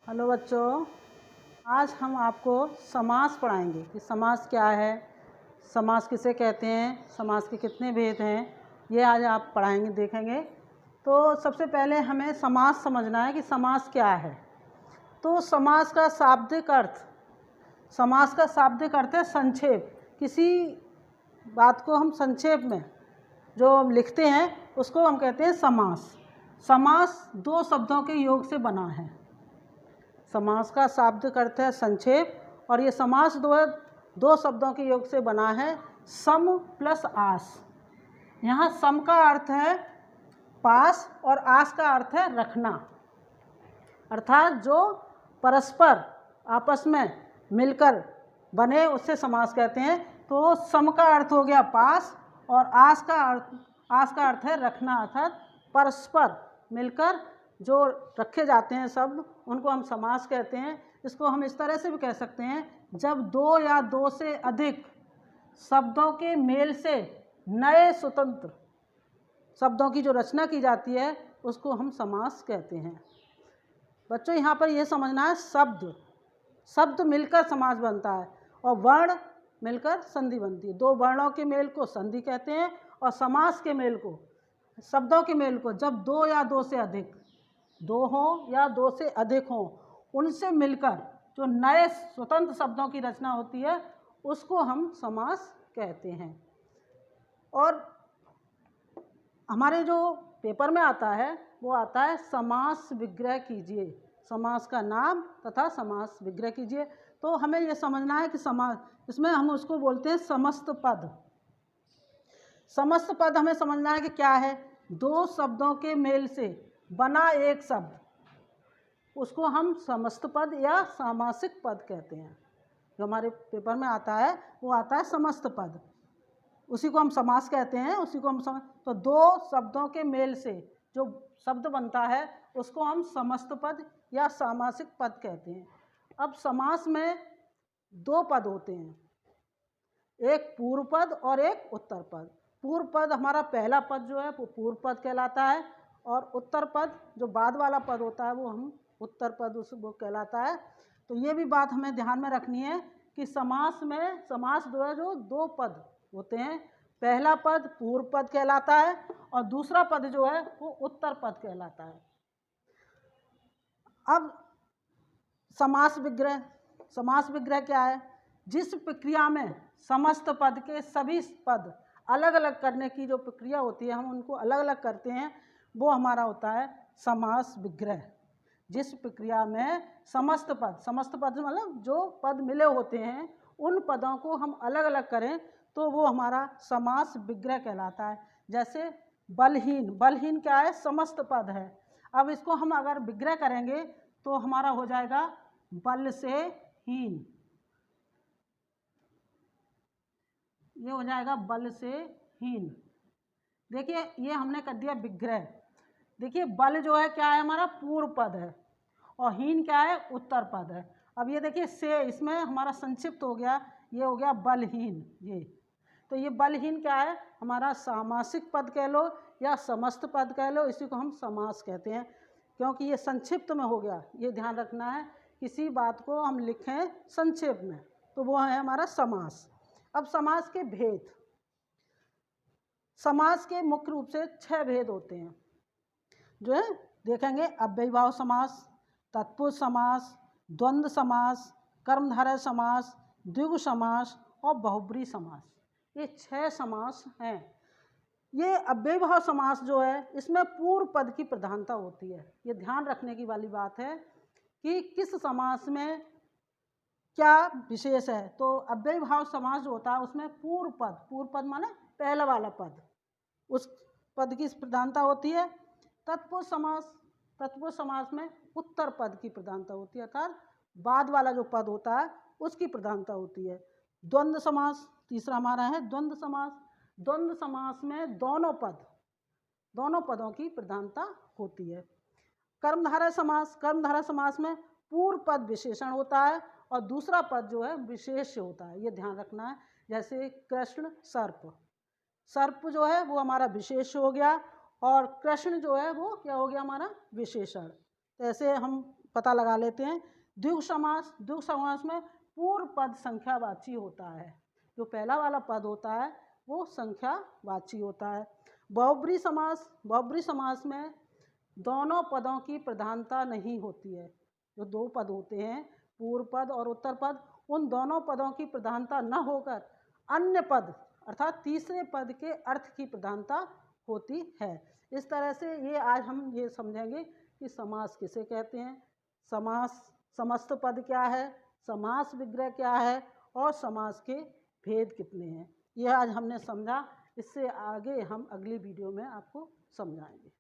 Hello बच्चों, आज हम आपको समास पढ़ाएंगे कि समास क्या है, समास किसे कहते हैं, समास के कितने भेद हैं, ये आज आप पढ़ाएंगे देखेंगे। तो सबसे पहले हमें समास समझना है कि समास क्या है। तो समास का शाब्दिक अर्थ है संक्षेप। किसी बात को हम संक्षेप में जो लिखते हैं उसको हम कहते हैं समास। समास दो शब्दों के योग से बना है। समास का शाब्दिक अर्थ है संक्षेप और ये समास दो शब्दों के योग से बना है, सम प्लस आस। यहाँ सम का अर्थ है पास और आस का अर्थ है रखना, अर्थात जो परस्पर आपस में मिलकर बने उससे समास कहते हैं। तो सम का अर्थ हो गया पास और आस का अर्थ है रखना, अर्थात परस्पर मिलकर जो रखे जाते हैं शब्द उनको हम समास कहते हैं। इसको हम इस तरह से भी कह सकते हैं, जब दो या दो से अधिक शब्दों के मेल से नए स्वतंत्र शब्दों की जो रचना की जाती है उसको हम समास कहते हैं। बच्चों यहाँ पर यह समझना है, शब्द मिलकर समास बनता है और वर्ण मिलकर संधि बनती है। दो वर्णों के मेल को संधि कहते हैं और समास के मेल को, शब्दों के मेल को, जब दो या दो से अधिक, दो हों या दो से अधिक हों, उनसे मिलकर जो नए स्वतंत्र शब्दों की रचना होती है उसको हम समास कहते हैं। और हमारे जो पेपर में आता है वो आता है समास विग्रह कीजिए, समास का नाम तथा समास विग्रह कीजिए। तो हमें ये समझना है कि समास, इसमें हम उसको बोलते हैं समस्त पद। समस्त पद हमें समझना है कि क्या है, दो शब्दों के मेल से बना एक शब्द, उसको हम समस्त पद या सामासिक पद कहते हैं। जो हमारे पेपर में आता है वो आता है समस्त पद, उसी को हम समास कहते हैं, उसी को हम तो दो शब्दों के मेल से जो शब्द बनता है उसको हम समस्त पद या सामासिक पद कहते हैं। अब समास में दो पद होते हैं, एक पूर्व पद और एक उत्तर पद। पूर्व पद हमारा पहला पद जो है वो पूर्व पद कहलाता है और उत्तर पद जो बाद वाला पद होता है वो हम उत्तर पद वो कहलाता है। तो ये भी बात हमें ध्यान में रखनी है कि समास में समास जो है जो दो पद होते हैं, पहला पद पूर्व पद कहलाता है और दूसरा पद जो है वो उत्तर पद कहलाता है। अब समास विग्रह क्या है, जिस प्रक्रिया में समस्त पद के सभी पद अलग अलग करने की जो प्रक्रिया होती है, हम उनको अलग अलग करते हैं, वो हमारा होता है समास विग्रह। जिस प्रक्रिया में समस्त पद मतलब जो पद मिले होते हैं उन पदों को हम अलग अलग करें तो वो हमारा समास विग्रह कहलाता है। जैसे बलहीन क्या है, समस्त पद है। अब इसको हम अगर विग्रह करेंगे तो हमारा हो जाएगा बल से हीन, ये हो जाएगा बल से हीन। देखिए ये हमने कर दिया विग्रह। देखिए बल जो है क्या है, हमारा पूर्व पद है और हीन क्या है, उत्तर पद है। अब ये देखिए से, इसमें हमारा संक्षिप्त हो गया, ये हो गया बलहीन। ये तो ये बलहीन क्या है, हमारा सामासिक पद कह लो या समस्त पद कह लो, इसी को हम समास कहते हैं क्योंकि ये संक्षिप्त में हो गया। ये ध्यान रखना है, किसी बात को हम लिखें संक्षेप में तो वो है हमारा समास। अब समास के भेद, समास के मुख्य रूप से 6 भेद होते हैं जो है देखेंगे। अव्ययीभाव समास, तत्पुरुष समास, द्वंद्व समास, कर्मधारय समास, द्विगु समास और बहुब्रीहि समास, ये 6 समास हैं। ये अव्ययीभाव समास जो है इसमें पूर्व पद की प्रधानता होती है। ये ध्यान रखने की वाली बात है कि किस समास में क्या विशेष है। तो अव्ययीभाव समास जो होता है उसमें पूर्व पद माने पहला वाला पद, उस पद की प्रधानता होती है। तत्पुरुष समास में उत्तर पद की प्रधानता होती है, अर्थात बाद वाला जो पद होता है उसकी प्रधानता होती है। द्वंद्व समास तीसरा हमारा है द्वंद्व समास। द्वंद्व समास में दोनों पदों की प्रधानता होती है। कर्मधारय समास में पूर्व पद विशेषण होता है और दूसरा पद जो है विशेष्य होता है, ये ध्यान रखना है। जैसे कृष्ण सर्प जो है वो हमारा विशेष हो गया और कृष्ण जो है वो क्या हो गया, हमारा विशेषण। तो ऐसे हम पता लगा लेते हैं। द्विगु समास में पूर्व पद संख्यावाची होता है। जो पहला वाला पद होता है वो संख्यावाची होता है। बहुब्री समास में दोनों पदों की प्रधानता नहीं होती है। जो दो पद होते हैं, पूर्व पद और उत्तर पद, उन दोनों पदों की प्रधानता न होकर अन्य पद अर्थात तीसरे पद के अर्थ की प्रधानता होती है। इस तरह से ये आज हम ये समझेंगे कि समास किसे कहते हैं, समस्त पद क्या है, समास विग्रह क्या है और समास के भेद कितने हैं। यह आज हमने समझा। इससे आगे हम अगली वीडियो में आपको समझाएंगे।